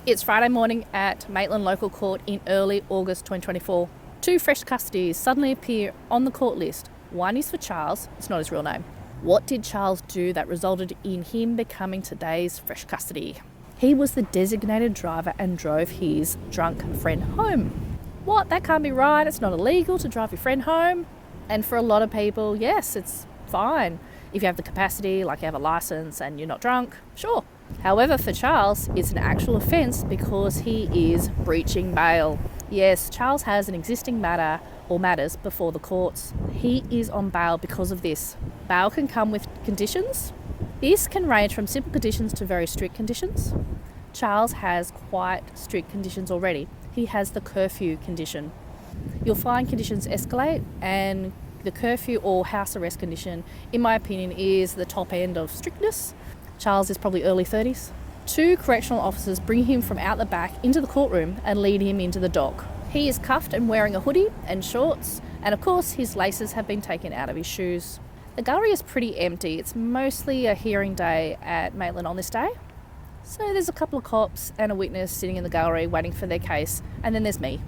It's Friday morning at Maitland Local Court in early August 2024. Two fresh custodies suddenly appear on the court list. One is for Charles, it's not his real name. What did Charles do that resulted in him becoming today's fresh custody? He was the designated driver and drove his drunk friend home. What? That can't be right. It's not illegal to drive your friend home. And for a lot of people, yes, it's fine. If you have the capacity, like you have a license and you're not drunk, sure. However, for Charles, it's an actual offence because he is breaching bail. Yes, Charles has an existing matter or matters before the courts. He is on bail because of this. Bail can come with conditions. This can range from simple conditions to very strict conditions. Charles has quite strict conditions already. He has the curfew condition. You'll find conditions escalate, and the curfew or house arrest condition, in my opinion, is the top end of strictness. Charles is probably early 30s. Two correctional officers bring him from out the back into the courtroom and lead him into the dock. He is cuffed and wearing a hoodie and shorts, and of course his laces have been taken out of his shoes. The gallery is pretty empty. It's mostly a hearing day at Maitland on this day. So there's a couple of cops and a witness sitting in the gallery waiting for their case, and then there's me.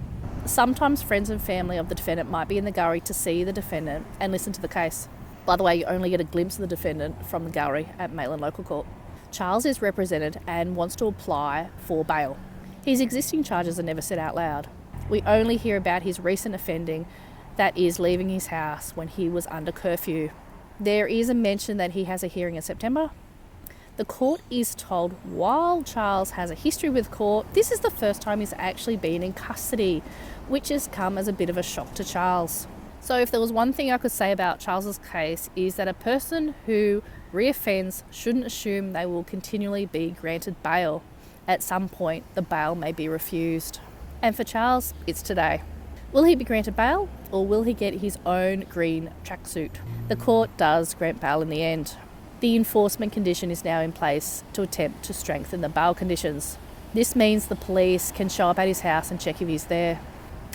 Sometimes friends and family of the defendant might be in the gallery to see the defendant and listen to the case. By the way, you only get a glimpse of the defendant from the gallery at Maitland Local Court. Charles is represented and wants to apply for bail. His existing charges are never said out loud. We only hear about his recent offending, that is leaving his house when he was under curfew. There is a mention that he has a hearing in September. The court is told while Charles has a history with court, this is the first time he's actually been in custody, which has come as a bit of a shock to Charles. So if there was one thing I could say about Charles's case is that a person who reoffends shouldn't assume they will continually be granted bail. At some point, the bail may be refused. And for Charles, it's today. Will he be granted bail, or will he get his own green tracksuit? The court does grant bail in the end. The enforcement condition is now in place to attempt to strengthen the bail conditions. This means the police can show up at his house and check if he's there.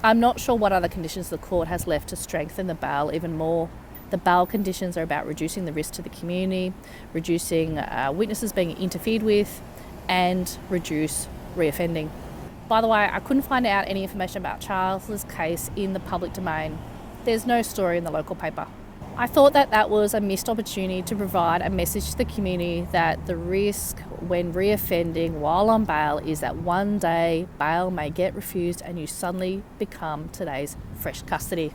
I'm not sure what other conditions the court has left to strengthen the bail even more. The bail conditions are about reducing the risk to the community, reducing witnesses being interfered with, and reduce reoffending. By the way, I couldn't find out any information about Charles's case in the public domain. There's no story in the local paper. I thought that was a missed opportunity to provide a message to the community that the risk when reoffending while on bail is that one day bail may get refused and you suddenly become today's fresh custody.